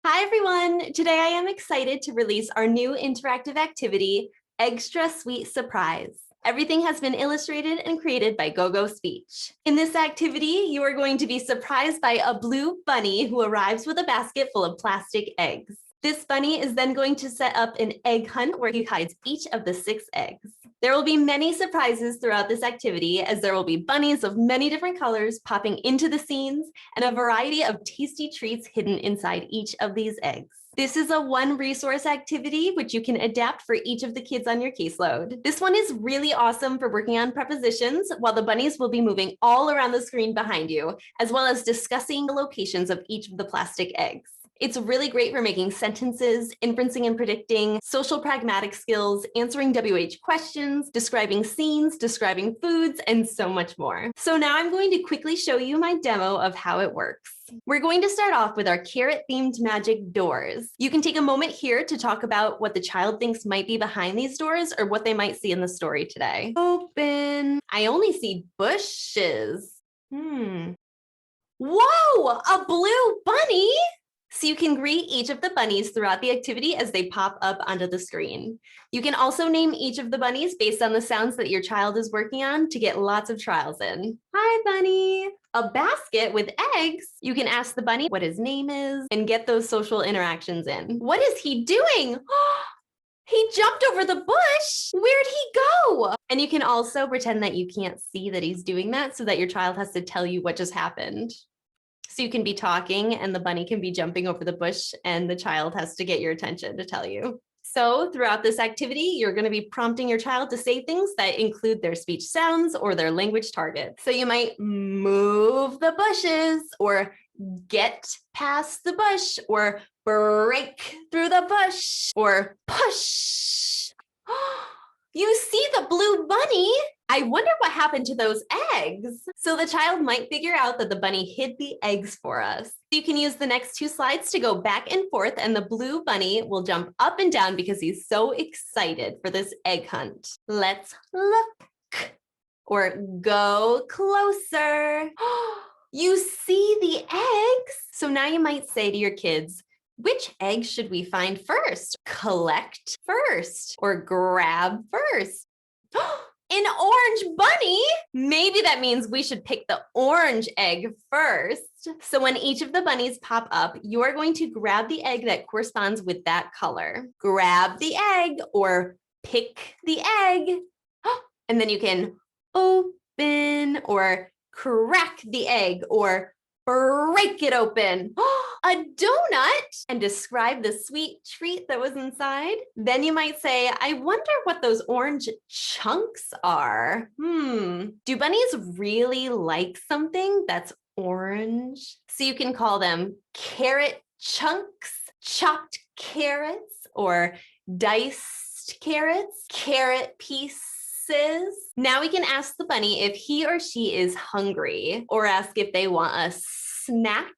Hi, everyone. Today I am excited to release our new interactive activity, Eggstra Sweet Surprise. Everything has been illustrated and created by GoGo Speech. In this activity, you are going to be surprised by a blue bunny who arrives with a basket full of plastic eggs. This bunny is then going to set up an egg hunt where he hides each of the 6 eggs. There will be many surprises throughout this activity, as there will be bunnies of many different colors popping into the scenes and a variety of tasty treats hidden inside each of these eggs. This is a one resource activity which you can adapt for each of the kids on your caseload. This one is really awesome for working on prepositions, while the bunnies will be moving all around the screen behind you, as well as discussing the locations of each of the plastic eggs. It's really great for making sentences, inferencing and predicting, social pragmatic skills, answering WH questions, describing scenes, describing foods, and so much more. So now I'm going to quickly show you my demo of how it works. We're going to start off with our carrot-themed magic doors. You can take a moment here to talk about what the child thinks might be behind these doors or what they might see in the story today. Open. I only see bushes. Whoa, a blue bunny! So you can greet each of the bunnies throughout the activity as they pop up onto the screen. You can also name each of the bunnies based on the sounds that your child is working on to get lots of trials in. Hi, bunny. A basket with eggs. You can ask the bunny what his name is and get those social interactions in. What is he doing? He jumped over the bush. Where'd he go? And you can also pretend that you can't see that he's doing that so that your child has to tell you what just happened. So you can be talking and the bunny can be jumping over the bush and the child has to get your attention to tell you. So throughout this activity, you're going to be prompting your child to say things that include their speech sounds or their language targets. So you might move the bushes or get past the bush or break through the bush or push. You see the blue bunny? I wonder what happened to those eggs. So the child might figure out that the bunny hid the eggs for us. You can use the next 2 slides to go back and forth, and the blue bunny will jump up and down because he's so excited for this egg hunt. Let's look or go closer. You see the eggs? So now you might say to your kids, which egg should we find first? Collect first or grab first? An orange bunny? Maybe that means we should pick the orange egg first. So when each of the bunnies pop up, you're going to grab the egg that corresponds with that color. Grab the egg or pick the egg. And then you can open or crack the egg or break it open. A donut, and describe the sweet treat that was inside. Then you might say, I wonder what those orange chunks are. Do bunnies really like something that's orange? So you can call them carrot chunks, chopped carrots, or diced carrots, carrot pieces. Now we can ask the bunny if he or she is hungry, or ask if they want a snack,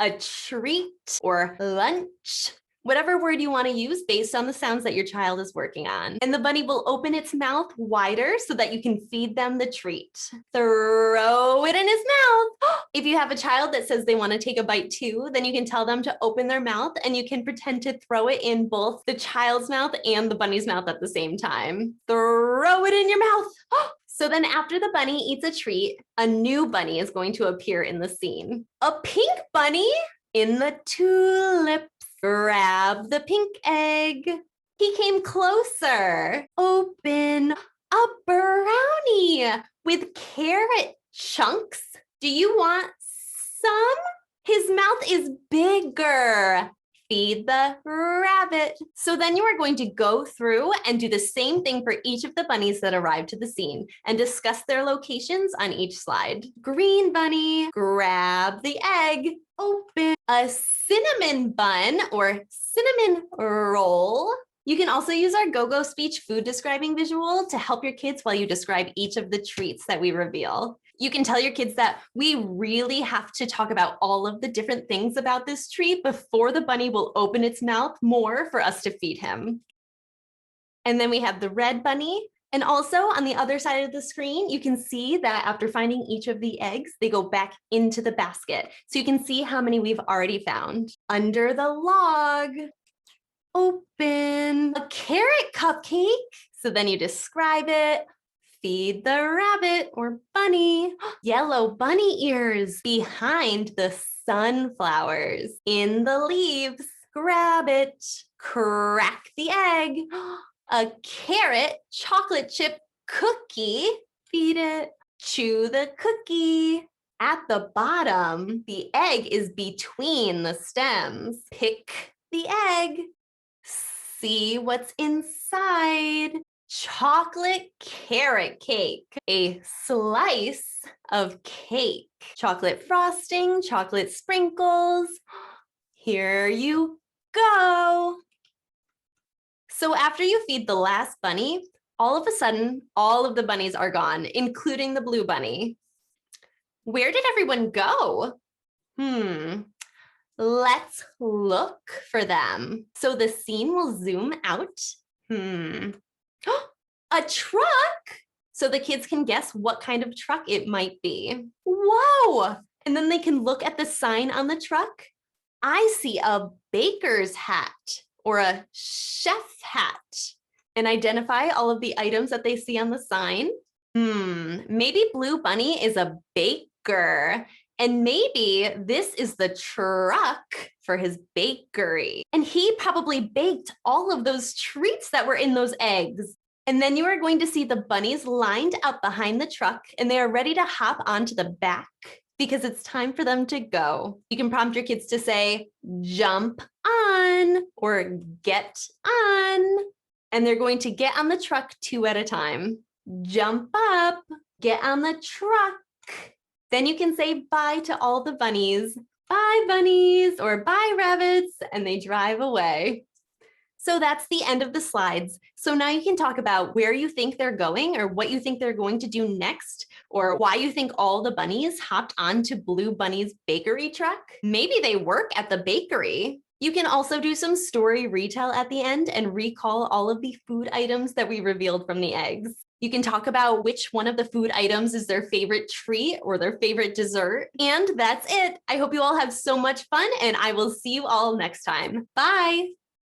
a treat, or lunch. Whatever word you want to use based on the sounds that your child is working on. And the bunny will open its mouth wider so that you can feed them the treat. Throw it in his mouth. If you have a child that says they want to take a bite too, then you can tell them to open their mouth and you can pretend to throw it in both the child's mouth and the bunny's mouth at the same time. Throw it in your mouth. So then after the bunny eats a treat, a new bunny is going to appear in the scene. A pink bunny in the tulips. Grab the pink egg. He came closer. Open a brownie with carrot chunks. Do you want some? His mouth is bigger. Feed the rabbit. So then you are going to go through and do the same thing for each of the bunnies that arrived to the scene and discuss their locations on each slide. Green bunny, grab the egg, open a cinnamon bun or cinnamon roll. You can also use our GoGo Speech food describing visual to help your kids while you describe each of the treats that we reveal. You can tell your kids that we really have to talk about all of the different things about this treat before the bunny will open its mouth more for us to feed him. And then we have the red bunny. And also on the other side of the screen, you can see that after finding each of the eggs, they go back into the basket. So you can see how many we've already found. Under the log. Open. A carrot cupcake. So then you describe it. Feed the rabbit or bunny. Yellow bunny ears behind the sunflowers. In the leaves. Grab it. Crack the egg. A carrot chocolate chip cookie. Feed it. Chew the cookie. At the bottom, the egg is between the stems. Pick the egg. See what's inside. Chocolate carrot cake. A slice of cake. Chocolate frosting, chocolate sprinkles. Here you go. So after you feed the last bunny, all of a sudden, all of the bunnies are gone, including the blue bunny. Where did everyone go? Let's look for them. So the scene will zoom out. A truck! So the kids can guess what kind of truck it might be. Whoa! And then they can look at the sign on the truck. I see a baker's hat or a chef hat and identify all of the items that they see on the sign. Maybe Blue Bunny is a baker. And maybe this is the truck for his bakery. And he probably baked all of those treats that were in those eggs. And then you are going to see the bunnies lined up behind the truck and they are ready to hop onto the back because it's time for them to go. You can prompt your kids to say, jump on or get on. And they're going to get on the truck 2 at a time. Jump up, get on the truck. Then you can say bye to all the bunnies. Bye, bunnies, or bye, rabbits, and they drive away. So that's the end of the slides. So now you can talk about where you think they're going or what you think they're going to do next, or why you think all the bunnies hopped onto Blue Bunny's bakery truck. Maybe they work at the bakery. You can also do some story retell at the end and recall all of the food items that we revealed from the eggs. You can talk about which one of the food items is their favorite treat or their favorite dessert. And that's it. I hope you all have so much fun and I will see you all next time. Bye.